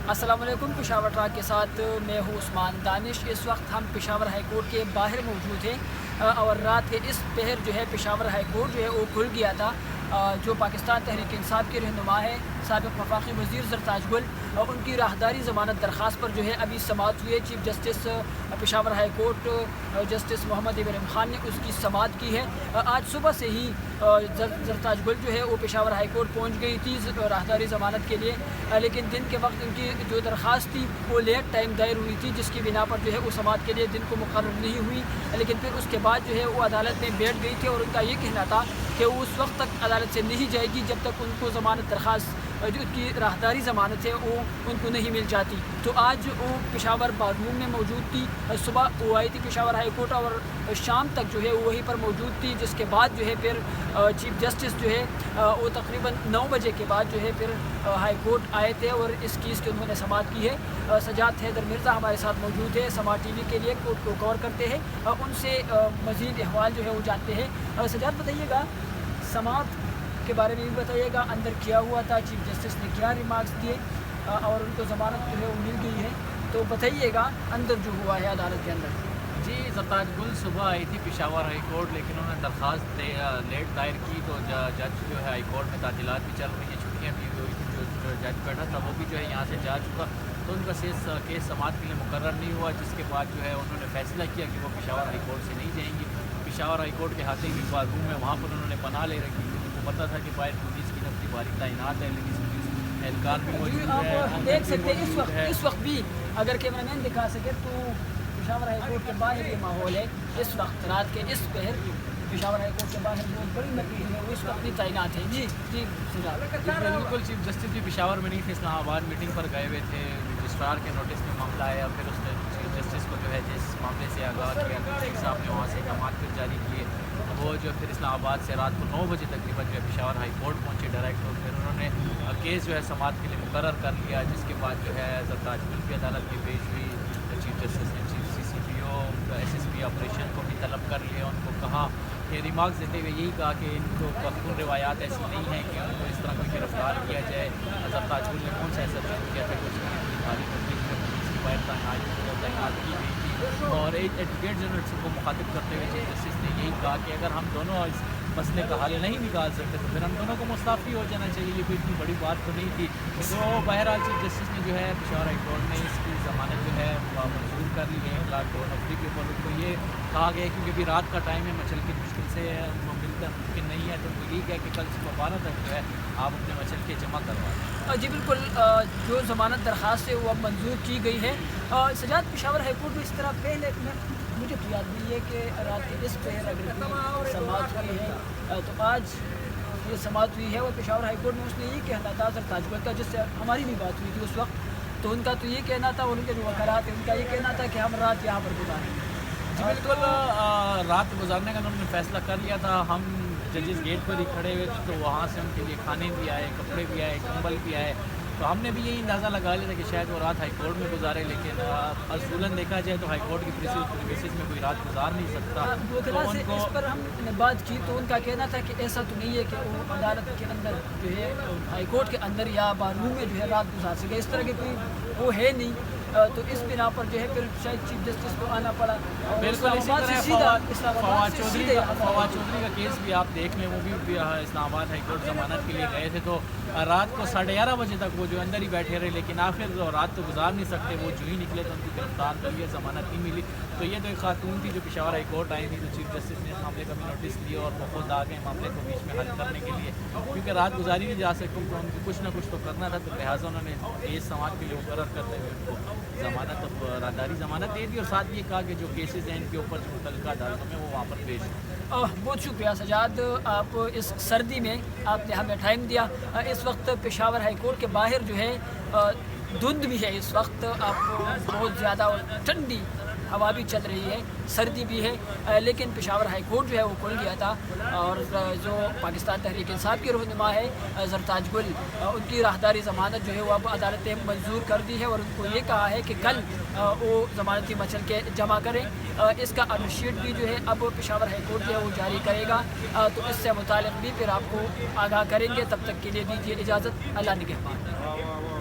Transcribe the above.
अस्सलाम वालेकुम। पेशावर ट्रैक के साथ मैं हूँ उस्मान दानिश। इस वक्त हम पेशावर हाई कोर्ट के बाहर मौजूद हैं और रात के इस पहर जो है पेशावर हाई कोर्ट जो है वो खुल गया था। जो पाकिस्तान तहरीक इंसाफ के रहनुमा है साबिक़ वफाकी वज़ीर ज़रताज गुल, उनकी राहदारी ज़मानत दरख्वास्त पर जो है अभी समाअत हुई है। Chief justice Peshawar high court justice Mohammad Ibrahim Khan ने उसकी समाअत की है। आज सुबह से ही ज़रताज गुल जो है वो पेशावर हाई कोर्ट पहुँच गई थी राहदारी ज़मानत के लिए, लेकिन दिन के वक्त उनकी जो दरख्वास्त थी वो लेट टाइम दायर हुई थी, जिसकी बिना पर जो है वो समाअत के लिए दिन को मुकर्रर नहीं हुई। लेकिन फिर उसके बाद जो है वो अदालत में बैठ गई थी और उनका ये कहना था कि वो उस वक्त तक अदालत से नहीं जाएगी जब तक उनको ज़मानत दरख्वास्त जो उनकी राहदारी ज़मानत है वो उनको नहीं मिल जाती। तो आज वो पेशावर बार रूम में मौजूद थी। सुबह वो आई थी पेशावर हाई कोर्ट और शाम तक जो है वो वहीं पर मौजूद थी, जिसके बाद जो है फिर चीफ जस्टिस जो है वो तकरीबन 9 बजे के बाद जो है फिर हाई कोर्ट आए थे और इस केस की उन्होंने समाअत की है। सजाद हैदर मिर्ज़ा हमारे साथ मौजूद है, समा TV के लिए कोर्ट को कवर करते हैं, उनसे मज़ीद अहवाल जो है वो जानते हैं। सजाद बताइएगा, समाअत के बारे में भी बताइएगा, अंदर क्या हुआ था, चीफ जस्टिस ने क्या रिमार्क्स दिए और उनको ज़मानत जो है वो मिल गई है, तो बताइएगा अंदर जो हुआ है अदालत के अंदर। जी, ज़रताज गुल सुबह आई थी पेशावर हाई कोर्ट, लेकिन उन्होंने दरख्वास्त लेट दायर की तो जज जो है हाई कोर्ट में तातीलात भी चल रही हैं, छुट्टियाँ भी हुई थी, जो जज बैठा था वो भी जो है यहाँ से जा चुका, तो उनका केस समाअत के लिए मुकर्रर नहीं हुआ, जिसके बाद जो है उन्होंने फैसला किया कि वो पेशावर हाई कोर्ट से नहीं जाएंगी। पेशावर हाई कोर्ट के हाथे ही बार रूम है, वहाँ पर उन्होंने पनाह ले रखी। उनको पता था कि बाहर पुलिस की नफरी बारी तैनात है, लेकिन पुलिस एहलकार भी मौजूद है। आप देख सकते हैं इस वक्त भी अगर कैमरामैन दिखा सके तो पेशावर हाई कोर्ट के बाहर ये माहौल है। इस वक्त रात के इस पहर पेशावर हाई कोर्ट के बाहर बहुत बड़ी नफरी है, वो इस वक्त भी तैनात है। जी जी बिल्कुल, चीफ जस्टिस भी पेशावर में नहीं थे, इस्लामाबाद मीटिंग पर गए हुए थे। रजिस्ट्रार के नोटिस में मामला आया, फिर उसने चीफ जस्टिस को जो है जिस मामले से आगाह किया, चीफ साहब ने वहाँ से अहकाम फिर जारी किए, वो जो फिर इस्लामाबाद से रात को 9 बजे तकरीबन जो है पेशावर हाई कोर्ट पहुँचे डायरेक्ट, और फिर उन्होंने केस जो है समाअत के लिए मुकर्रर कर लिया, जिसके बाद जो है ज़रताज गुल की अदालत में पेश हुई। चीफ जस्टिस ने चीफ CCPO SSP ऑपरेशन को भी तलब कर लिया, उनको कहा कि रिमार्क्स देते हुए यही कहा कि इनको मखबूल रिवायात ऐसी नहीं हैं कि उनको इस तरह कोई गिरफ्तार किया जाए। ज़रताज गुल ने कौन सा ऐसा शुरू किया था कि उसकी भारी तैनात की गई थी, और एक एडवोकेट जनरल को मुखातिब करते हुए चीफ जस्टिस ने यही कहा कि अगर हम दोनों इस मसले का हल नहीं निकाल सकते तो फिर हम दोनों को मुस्ताफ़ी हो जाना चाहिए। ये कोई इतनी बड़ी बात तो नहीं थी। तो बहरहाल चीफ जस्टिस ने जो है पेशावर हाई कोर्ट ने इसकी ज़मानत जो है मंजूर कर ली है। 1 लाख 2 नफरी के ऊपर उनको ये कहा गया है क्योंकि अभी रात का टाइम है, मचल की मुश्किल से मिलता मुमकिन नहीं है, तो उनको ये कहा कि कल सुबह 12 तक जो है आप अपने मचल के जमा करवा। जी बिल्कुल, जो ज़मानत दरख्वास्त है वो अब मंजूर की गई है। सजाद, पेशावर हाई कोर्ट में इस तरह पहले मुझे तो याद नहीं है कि रात के इस पहर अगर समाअत हुई है तो आज ये समाअत हुई है और पेशावर हाई कोर्ट में उसने ये कहना था ज़रताज गुल का, जिससे हमारी भी बात हुई थी उस वक्त, तो उनका तो ये कहना था, उनके जो वकालत हैं उनका ये कहना था कि हम रात यहाँ पर गुजारें। जी बिल्कुल, रात गुजारने का उन्होंने फैसला कर लिया था। हम जजेस गेट पर ही खड़े हुए थे, तो वहाँ से उनके लिए खाने भी आए, कपड़े भी आए, कंबल भी आए, तो हमने भी यही अंदाज़ा लगा लिया था कि शायद वो रात हाई कोर्ट में गुजारे, लेकिन असूलन देखा जाए तो हाई कोर्ट की प्रेसिस में कोई रात गुजार नहीं सकता। वकील से इस पर हमने बात की तो उनका कहना था कि ऐसा तो नहीं है कि वो अदालत के अंदर जो है हाई कोर्ट के अंदर या बार रूम में जो है रात गुजार सके, इस तरह की कोई वो है नहीं। तो इस बिना पर जो है फिर शायद चीफ जस्टिस को आना पड़ा। बिल्कुल, इसी तरह फवाद चौधरी का केस भी आप देख लें, वो भी इस्लामाबाद हाई कोर्ट ज़मानत के लिए गए थे, तो रात को 11:30 बजे तक वो जो अंदर ही बैठे रहे, लेकिन आखिर रात तो गुजार नहीं सकते, वो जो ही निकले तो उनको गिरफ्तार कर लिया, ज़मानत नहीं मिली। तो ये तो एक खातून थी जो पेशावर हाई कोर्ट आई थी, तो चीफ जस्टिस ने इस मामले का भी नोटिस लिया और वो खुद आ गए मामले को बीच में हल करने के लिए, क्योंकि रात गुजारी नहीं जा सकती, तो उनको कुछ ना कुछ तो करना था, तो लिहाजा उन्होंने केस समाअत के लिए मुकर्रर करते हुए उनको ज़मानत राहदारी ज़मानत दे दी और साथ ये कहा कि जो केसेस हैं इनके ऊपर जो मुतल्लिका अदालतों में वो वहाँ पर पेश है। बहुत शुक्रिया सजाद, आप इस सर्दी में आपने हमें टाइम दिया। इस वक्त पेशावर हाई कोर्ट के बाहर जो है धुंध भी है, इस वक्त आपको बहुत ज़्यादा ठंडी हवा भी चल रही है, सर्दी भी है, लेकिन पेशावर हाई कोर्ट जो है वो खुल गया था और जो पाकिस्तान तहरीक इंसाफ के रहनुमा है ज़रताज गुल, उनकी राहदारी ज़मानत जो है वो अब अदालत ने मंजूर कर दी है और उनको ये कहा है कि कल वो ज़मानती मचल के जमा करें। इसका अनशीट भी जो है अब पेशावर हाई कोर्ट जो है वो जारी करेगा, तो इससे मुतालिक भी फिर आपको आगाह करेंगे। तब तक के लिए दीजिए इजाज़त, अल्लाह निगहबान।